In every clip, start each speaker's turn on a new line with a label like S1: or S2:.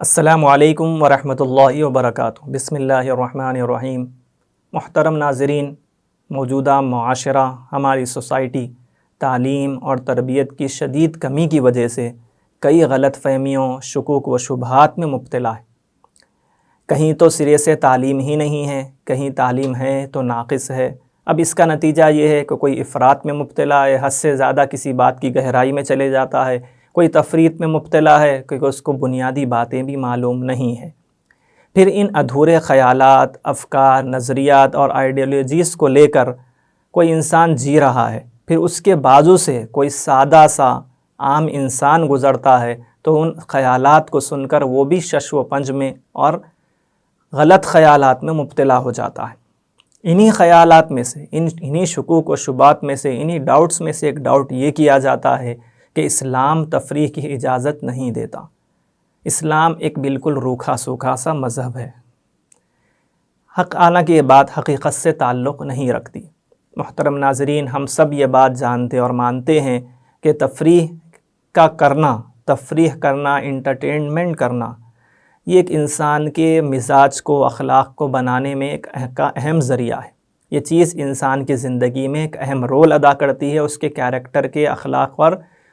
S1: السلام علیکم ورحمۃ اللہ وبرکاتہ۔ بسم اللہ الرحمن الرحیم۔ محترم ناظرین، موجودہ معاشرہ، ہماری سوسائٹی تعلیم اور تربیت کی شدید کمی کی وجہ سے کئی غلط فہمیوں، شکوک و شبہات میں مبتلا ہے۔ کہیں تو سرے سے تعلیم ہی نہیں ہے، کہیں تعلیم ہے تو ناقص ہے۔ اب اس کا نتیجہ یہ ہے کہ کوئی افراط میں مبتلا ہے، حد سے زیادہ کسی بات کی گہرائی میں چلے جاتا ہے، کوئی تفریط میں مبتلا ہے کیونکہ اس کو بنیادی باتیں بھی معلوم نہیں ہیں۔ پھر ان ادھورے خیالات، افکار، نظریات اور آئیڈیالوجیز کو لے کر کوئی انسان جی رہا ہے، پھر اس کے بازو سے کوئی سادہ سا عام انسان گزرتا ہے تو ان خیالات کو سن کر وہ بھی شش و پنج میں اور غلط خیالات میں مبتلا ہو جاتا ہے۔ انہی خیالات میں سے، انہی شکوک و شبہات میں سے، انہی ڈاؤٹس میں سے ایک ڈاؤٹ یہ کیا جاتا ہے کہ اسلام تفریح کی اجازت نہیں دیتا۔ اسلام ایک بالکل روکھا سوکھا سا مذہب ہے۔ حالانکہ یہ بات حقیقت سے تعلق نہیں رکھتی۔ محترم ناظرین، ہم سب یہ بات جانتے اور مانتے ہیں کہ تفریح کرنا، انٹرٹینمنٹ کرنا، یہ ایک انسان کے مزاج کو، اخلاق کو بنانے میں ایک اہم ذریعہ ہے۔ یہ چیز انسان کی زندگی میں ایک اہم رول ادا کرتی ہے، اس کے کیریکٹر کے، اخلاق اور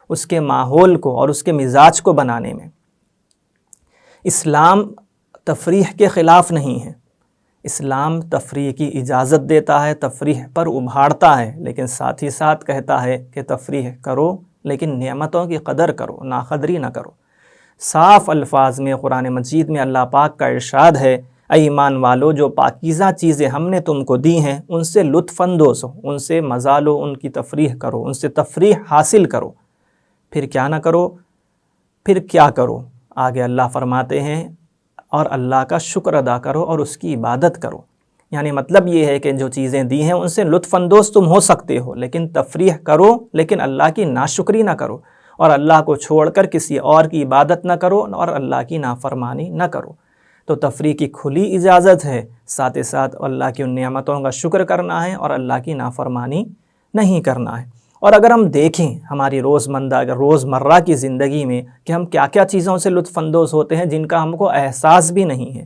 S1: اس کے ماحول کو اور اس کے مزاج کو بنانے میں۔ اسلام تفریح کے خلاف نہیں ہے۔ اسلام تفریح کی اجازت دیتا ہے، تفریح پر ابھارتا ہے، لیکن ساتھ ہی ساتھ کہتا ہے کہ تفریح کرو لیکن نعمتوں کی قدر کرو، ناقدری نہ کرو۔ صاف الفاظ میں قرآن مجید میں اللہ پاک کا ارشاد ہے، اے ایمان والو، جو پاکیزہ چیزیں ہم نے تم کو دی ہیں ان سے لطف اندوز ہو، ان سے مزہ لو، ان کی تفریح کرو، ان سے تفریح حاصل کرو۔ پھر کیا نہ کرو، پھر کیا کرو؟ آگے اللہ فرماتے ہیں، اور اللہ کا شکر ادا کرو اور اس کی عبادت کرو۔ یعنی مطلب یہ ہے کہ جو چیزیں دی ہیں ان سے لطف اندوز تم ہو سکتے ہو، لیکن تفریح کرو، لیکن اللہ کی ناشکری نہ کرو، اور اللہ کو چھوڑ کر کسی اور کی عبادت نہ کرو، اور اللہ کی نافرمانی نہ کرو۔ تو تفریح کی کھلی اجازت ہے، ساتھ ہی ساتھ اللہ کی ان نعمتوں کا شکر کرنا ہے اور اللہ کی نافرمانی نہیں کرنا ہے۔ اور اگر ہم دیکھیں ہماری روزمرہ کی زندگی میں کہ ہم کیا کیا چیزوں سے لطف اندوز ہوتے ہیں جن کا ہم کو احساس بھی نہیں ہے۔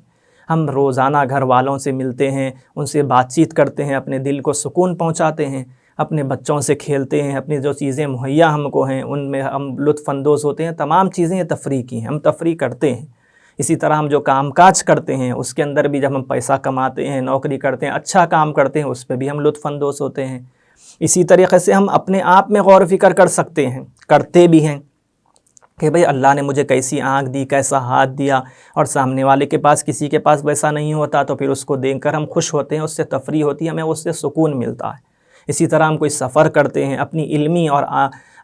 S1: ہم روزانہ گھر والوں سے ملتے ہیں، ان سے بات چیت کرتے ہیں، اپنے دل کو سکون پہنچاتے ہیں، اپنے بچوں سے کھیلتے ہیں، اپنی جو چیزیں مہیا ہم کو ہیں ان میں ہم لطف اندوز ہوتے ہیں۔ تمام چیزیں تفریح کی ہیں، ہم تفریح کرتے ہیں۔ اسی طرح ہم جو کام کاج کرتے ہیں اس کے اندر بھی جب ہم پیسہ کماتے ہیں، نوکری کرتے ہیں، اچھا کام کرتے ہیں، اس پہ بھی ہم لطف اندوز ہوتے ہیں۔ اسی طریقے سے ہم اپنے آپ میں غور و فکر کر سکتے ہیں، کرتے بھی ہیں کہ بھئی اللہ نے مجھے کیسی آنکھ دی، کیسا ہاتھ دیا، اور سامنے والے کے پاس، کسی کے پاس ویسا نہیں ہوتا تو پھر اس کو دیکھ کر ہم خوش ہوتے ہیں، اس سے تفریح ہوتی ہے، ہمیں اس سے سکون ملتا ہے۔ اسی طرح ہم کوئی سفر کرتے ہیں، اپنی علمی اور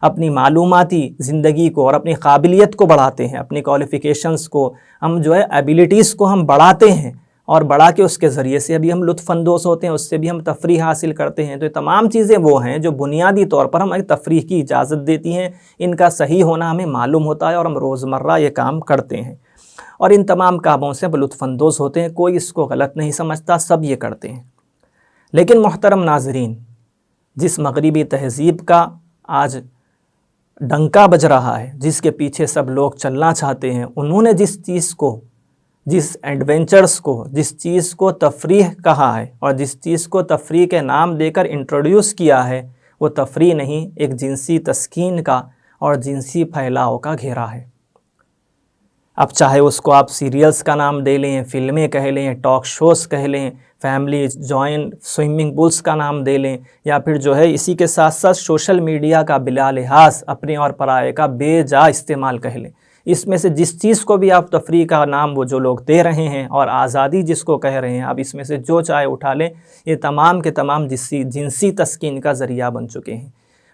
S1: اپنی معلوماتی زندگی کو اور اپنی قابلیت کو بڑھاتے ہیں، اپنی کوالیفیکیشنز کو ہم ایبیلیٹیز کو ہم بڑھاتے ہیں، اور بڑھا کے اس کے ذریعے سے بھی ہم لطف اندوز ہوتے ہیں، اس سے بھی ہم تفریح حاصل کرتے ہیں۔ تو یہ تمام چیزیں وہ ہیں جو بنیادی طور پر ہمیں تفریح کی اجازت دیتی ہیں، ان کا صحیح ہونا ہمیں معلوم ہوتا ہے اور ہم روزمرہ یہ کام کرتے ہیں، اور ان تمام کاموں سے ہم لطف اندوز ہوتے ہیں، کوئی اس کو غلط نہیں سمجھتا، سب یہ کرتے ہیں۔ لیکن محترم ناظرین، جس مغربی تہذیب کا آج ڈنکا بج رہا ہے، جس کے پیچھے سب لوگ چلنا چاہتے ہیں، انہوں نے جس ایڈونچرز کو، جس چیز کو تفریح کہا ہے اور جس چیز کو تفریح کے نام دے کر انٹروڈیوس کیا ہے، وہ تفریح نہیں، ایک جنسی تسکین کا اور جنسی پھیلاؤ کا گھیرا ہے۔ اب چاہے اس کو آپ سیریلز کا نام دے لیں، فلمیں کہہ لیں، ٹاک شوز کہہ لیں، فیملی جوائنٹ سوئمنگ پولز کا نام دے لیں، یا پھر اسی کے ساتھ ساتھ سوشل میڈیا کا بلا لحاظ اپنے اور پرائے کا بے جا استعمال کہہ لیں۔ اس میں سے جس چیز کو بھی آپ تفریح کا نام وہ جو لوگ دے رہے ہیں اور آزادی جس کو کہہ رہے ہیں، آپ اس میں سے جو چاہے اٹھا لیں، یہ تمام کے تمام جنسی تسکین کا ذریعہ بن چکے ہیں۔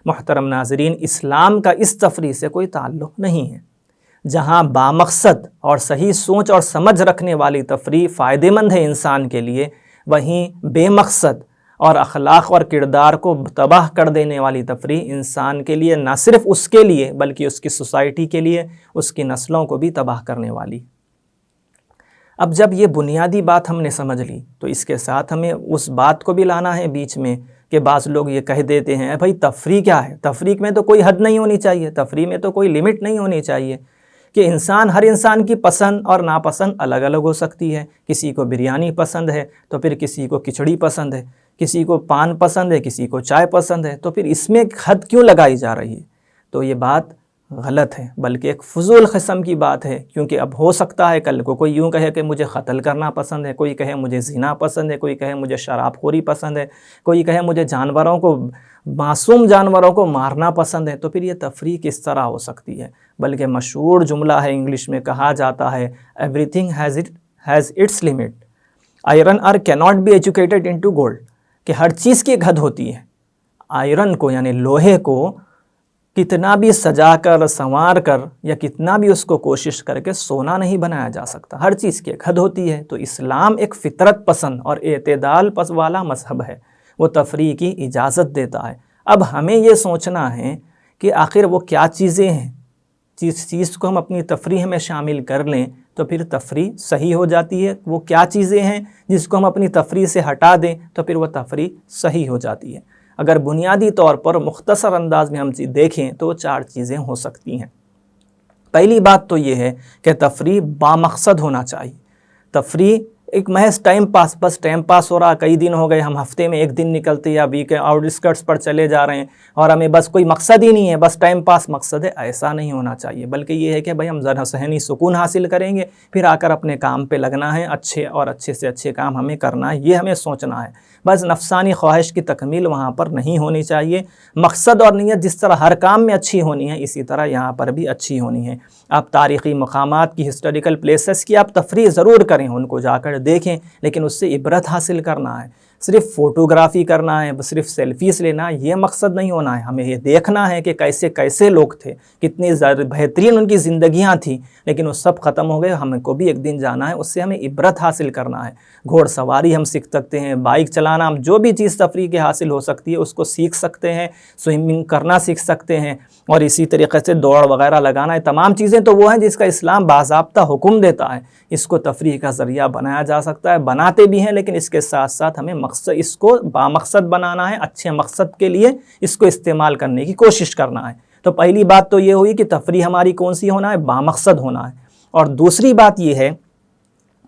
S1: محترم ناظرین، اسلام کا اس تفریح سے کوئی تعلق نہیں ہے۔ جہاں بامقصد اور صحیح سوچ اور سمجھ رکھنے والی تفریح فائدہ مند ہے انسان کے لیے، وہیں بے مقصد اور اخلاق اور کردار کو تباہ کر دینے والی تفریح انسان کے لیے، نہ صرف اس کے لیے بلکہ اس کی سوسائٹی کے لیے، اس کی نسلوں کو بھی تباہ کرنے والی۔ اب جب یہ بنیادی بات ہم نے سمجھ لی تو اس کے ساتھ ہمیں اس بات کو بھی لانا ہے بیچ میں کہ بعض لوگ یہ کہہ دیتے ہیں بھائی تفریح کیا ہے؟ تفریح میں تو کوئی حد نہیں ہونی چاہیے، تفریح میں تو کوئی لمٹ نہیں ہونی چاہیے۔ کہ ہر انسان کی پسند اور ناپسند الگ الگ ہو سکتی ہے. کسی کو بریانی پسند ہے تو پھر کسی کو کھچڑی پسند ہے، کسی کو پان پسند ہے، کسی کو چائے پسند ہے. تو پھر اس میں حد کیوں لگائی جا رہی ہے؟ تو یہ بات غلط ہے، بلکہ ایک فضول قسم کی بات ہے. کیونکہ اب ہو سکتا ہے کل کو کوئی یوں کہے کہ مجھے قتل کرنا پسند ہے، کوئی کہے مجھے زنا پسند ہے، کوئی کہے مجھے شراب خوری پسند ہے، کوئی کہے مجھے معصوم جانوروں کو مارنا پسند ہے. تو پھر یہ تفریح کس طرح ہو سکتی ہے؟ بلکہ مشہور جملہ ہے، انگلش میں کہا جاتا ہے everything has its limit, iron ore cannot be educated into gold، کہ ہر چیز کی ایک حد ہوتی ہے. آئرن کو یعنی لوہے کو کتنا بھی سجا کر سنوار کر یا کتنا بھی اس کو کوشش کر کے سونا نہیں بنایا جا سکتا. ہر چیز کی ایک حد ہوتی ہے. تو اسلام ایک فطرت پسند اور اعتدال والا مذہب ہے، وہ تفریح کی اجازت دیتا ہے. اب ہمیں یہ سوچنا ہے کہ آخر وہ کیا چیزیں ہیں، جس چیز کو ہم اپنی تفریح میں شامل کر لیں تو پھر تفریح صحیح ہو جاتی ہے. وہ کیا چیزیں ہیں جس کو ہم اپنی تفریح سے ہٹا دیں تو پھر وہ تفریح صحیح ہو جاتی ہے. اگر بنیادی طور پر مختصر انداز میں ہم دیکھیں تو 4 چیزیں ہو سکتی ہیں. پہلی بات تو یہ ہے کہ تفریح بامقصد ہونا چاہیے. تفریح ایک محض ٹائم پاس، بس ٹائم پاس ہو رہا، کئی دن ہو گئے ہم ہفتے میں ایک دن نکلتے یا ویک آؤٹ اسکرٹس پر چلے جا رہے ہیں اور ہمیں بس کوئی مقصد ہی نہیں ہے، بس ٹائم پاس مقصد ہے. ایسا نہیں ہونا چاہیے، بلکہ یہ ہے کہ بھائی ہم ذرا ذہنی سکون حاصل کریں گے، پھر آ کر اپنے کام پہ لگنا ہے، اچھے سے اچھے کام ہمیں کرنا ہے، یہ ہمیں سوچنا ہے. بس نفسانی خواہش کی تکمیل وہاں پر نہیں ہونی چاہیے. مقصد اور نیت جس طرح ہر کام میں اچھی ہونی ہے، اسی طرح یہاں پر بھی اچھی ہونی ہے. آپ تاریخی مقامات کی، ہسٹوریکل پلیسز کی آپ تفریح ضرور کریں، ان کو جا کر دیکھیں، لیکن اس سے عبرت حاصل کرنا ہے. صرف فوٹوگرافی کرنا ہے، صرف سیلفیز لینا، یہ مقصد نہیں ہونا ہے. ہمیں یہ دیکھنا ہے کہ کیسے لوگ تھے، کتنی بہترین ان کی زندگیاں تھیں، لیکن وہ سب ختم ہو گئے. ہمیں کو بھی ایک دن جانا ہے، اس سے ہمیں عبرت حاصل کرنا ہے. گھوڑ سواری ہم سیکھ سکتے ہیں، بائک چلانا، ہم جو بھی چیز تفریح کے حاصل ہو سکتی ہے اس کو سیکھ سکتے ہیں. سوئمنگ کرنا سیکھ سکتے ہیں، اور اسی طریقے سے دوڑ وغیرہ لگانا ہے. تمام چیزیں تو وہ ہیں جس کا اسلام باضابطہ حکم دیتا ہے. اس کو تفریح کا ذریعہ بنایا جا سکتا ہے، بناتے بھی ہیں، لیکن اس کے ساتھ ساتھ ہمیں اس کو بامقصد بنانا ہے. اچھے مقصد کے لیے اس کو استعمال کرنے کی کوشش کرنا ہے. تو پہلی بات تو یہ ہوئی کہ تفریح ہماری کون سی ہونا ہے؟ بامقصد ہونا ہے. اور دوسری بات یہ ہے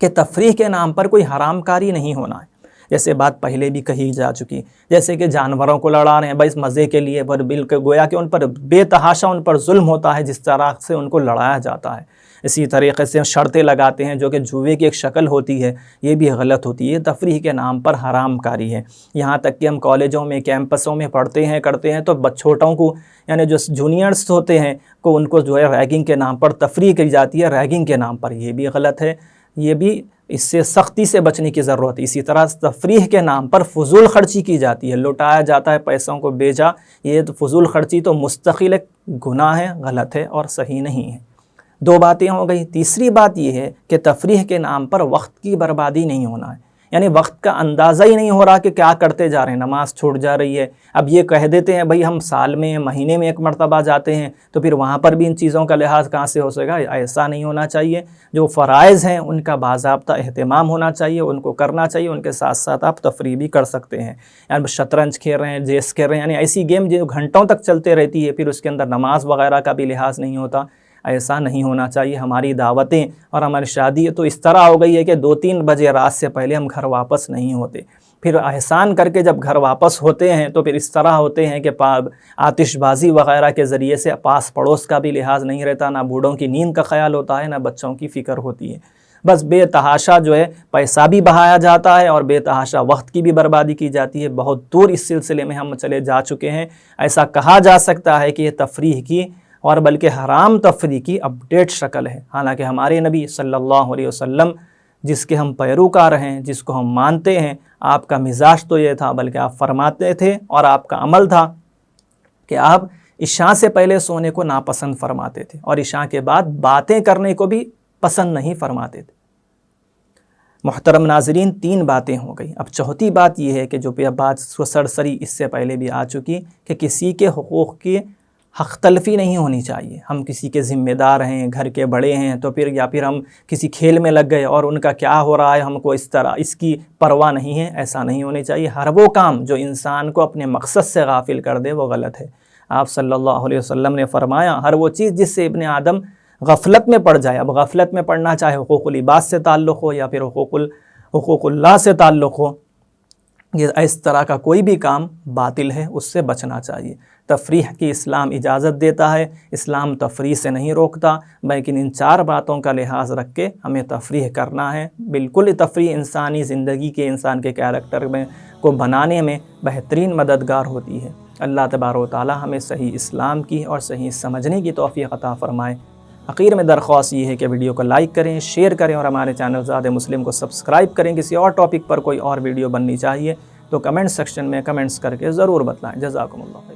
S1: کہ تفریح کے نام پر کوئی حرام کاری نہیں ہونا ہے. جیسے بات پہلے بھی کہی جا چکی، جیسے کہ جانوروں کو لڑا رہے ہیں بس مزے کے لیے، پر بالکل گویا کہ ان پر بے تحاشا ان پر ظلم ہوتا ہے جس طرح سے ان کو لڑایا جاتا ہے. اسی طریقے سے شرطیں لگاتے ہیں جو کہ جوئے کی ایک شکل ہوتی ہے، یہ بھی غلط ہوتی ہے. تفریح کے نام پر حرام کاری ہے. یہاں تک کہ ہم کالجوں میں، کیمپسوں میں پڑھتے ہیں کرتے ہیں تو چھوٹوں کو، یعنی جو جونیئرس ہوتے ہیں کو، ان کو جو ہے ریگنگ کے نام پر تفریح کی جاتی ہے، ریگنگ کے نام پر. یہ بھی غلط ہے. یہ بھی اس سے سختی سے بچنے کی ضرورت ہے. اسی طرح تفریح کے نام پر فضول خرچی کی جاتی ہے، لٹایا جاتا ہے پیسوں کو بیجا. یہ تو فضول خرچی تو مستقل ایک گناہ ہے، غلط ہے اور صحیح نہیں ہے. 2 باتیں ہو گئی. تیسری بات یہ ہے کہ تفریح کے نام پر وقت کی بربادی نہیں ہونا ہے. یعنی وقت کا اندازہ ہی نہیں ہو رہا کہ کیا کرتے جا رہے ہیں. نماز چھوٹ جا رہی ہے، اب یہ کہہ دیتے ہیں بھائی ہم سال میں، مہینے میں 1 مرتبہ جاتے ہیں، تو پھر وہاں پر بھی ان چیزوں کا لحاظ کہاں سے ہو سکے گا؟ ایسا نہیں ہونا چاہیے. جو فرائض ہیں ان کا باضابطہ اہتمام ہونا چاہیے، ان کو کرنا چاہیے. ان کے ساتھ ساتھ آپ تفریح بھی کر سکتے ہیں. یعنی شطرنج کھیل رہے ہیں، چیس کھیل رہے ہیں، یعنی ایسی گیم جو گھنٹوں تک چلتے رہتی ہے، پھر اس کے اندر نماز وغیرہ کا بھی لحاظ نہیں ہوتا. ایسا نہیں ہونا چاہیے. ہماری دعوتیں اور ہماری شادی تو اس طرح ہو گئی ہے کہ 2-3 بجے رات سے پہلے ہم گھر واپس نہیں ہوتے. پھر احسان کر کے جب گھر واپس ہوتے ہیں تو پھر اس طرح ہوتے ہیں کہ آتش بازی وغیرہ کے ذریعے سے پاس پڑوس کا بھی لحاظ نہیں رہتا، نہ بوڑھوں کی نیند کا خیال ہوتا ہے، نہ بچوں کی فکر ہوتی ہے. بس بے تحاشا جو ہے پیسہ بھی بہایا جاتا ہے اور بے تحاشا وقت کی بھی بربادی کی جاتی ہے. بہت دور اس سلسلے میں ہم چلے جا چکے ہیں. ایسا کہا جا سکتا ہے کہ یہ تفریح کی، اور بلکہ حرام تفریح کی اپڈیٹ شکل ہے. حالانکہ ہمارے نبی صلی اللہ علیہ وسلم، جس کے ہم پیروکار ہیں، جس کو ہم مانتے ہیں، آپ کا مزاج تو یہ تھا، بلکہ آپ فرماتے تھے اور آپ کا عمل تھا کہ آپ عشاء سے پہلے سونے کو ناپسند فرماتے تھے، اور عشاء کے بعد باتیں کرنے کو بھی پسند نہیں فرماتے تھے. محترم ناظرین، 3 باتیں ہو گئی. اب چوتھی بات یہ ہے کہ جو بات سرسری اس سے پہلے بھی آ چکی، کہ کسی کے حقوق کی حق تلفی نہیں ہونی چاہیے. ہم کسی کے ذمہ دار ہیں، گھر کے بڑے ہیں، تو پھر ہم کسی کھیل میں لگ گئے اور ان کا کیا ہو رہا ہے ہم کو اس کی پرواہ نہیں ہے. ایسا نہیں ہونی چاہیے. ہر وہ کام جو انسان کو اپنے مقصد سے غافل کر دے وہ غلط ہے. آپ صلی اللہ علیہ وسلم نے فرمایا، ہر وہ چیز جس سے ابن آدم غفلت میں پڑ جائے، اب غفلت میں پڑنا چاہے حقوق العباد سے تعلق ہو یا پھر حقوق اللہ سے تعلق ہو، یہ اس طرح کا کوئی بھی کام باطل ہے، اس سے بچنا چاہیے۔ تفریح کی اسلام اجازت دیتا ہے، اسلام تفریح سے نہیں روکتا، لیکن ان 4 باتوں کا لحاظ رکھ کے ہمیں تفریح کرنا ہے۔ بالکل تفریح انسانی زندگی کے، انسان کے کیریکٹر کو بنانے میں بہترین مددگار ہوتی ہے۔ اللہ تبارک و تعالی ہمیں صحیح اسلام کی اور صحیح سمجھنے کی توفیق عطا فرمائے۔ آخر میں درخواست یہ ہے کہ ویڈیو کو لائک کریں، شیئر کریں اور ہمارے چینل زاد مسلم کو سبسکرائب کریں۔ کسی اور ٹاپک پر کوئی اور ویڈیو بننی چاہیے تو کمنٹ سیکشن میں کمنٹس کر کے ضرور بتلائیں۔ جزاکم اللہ خیر۔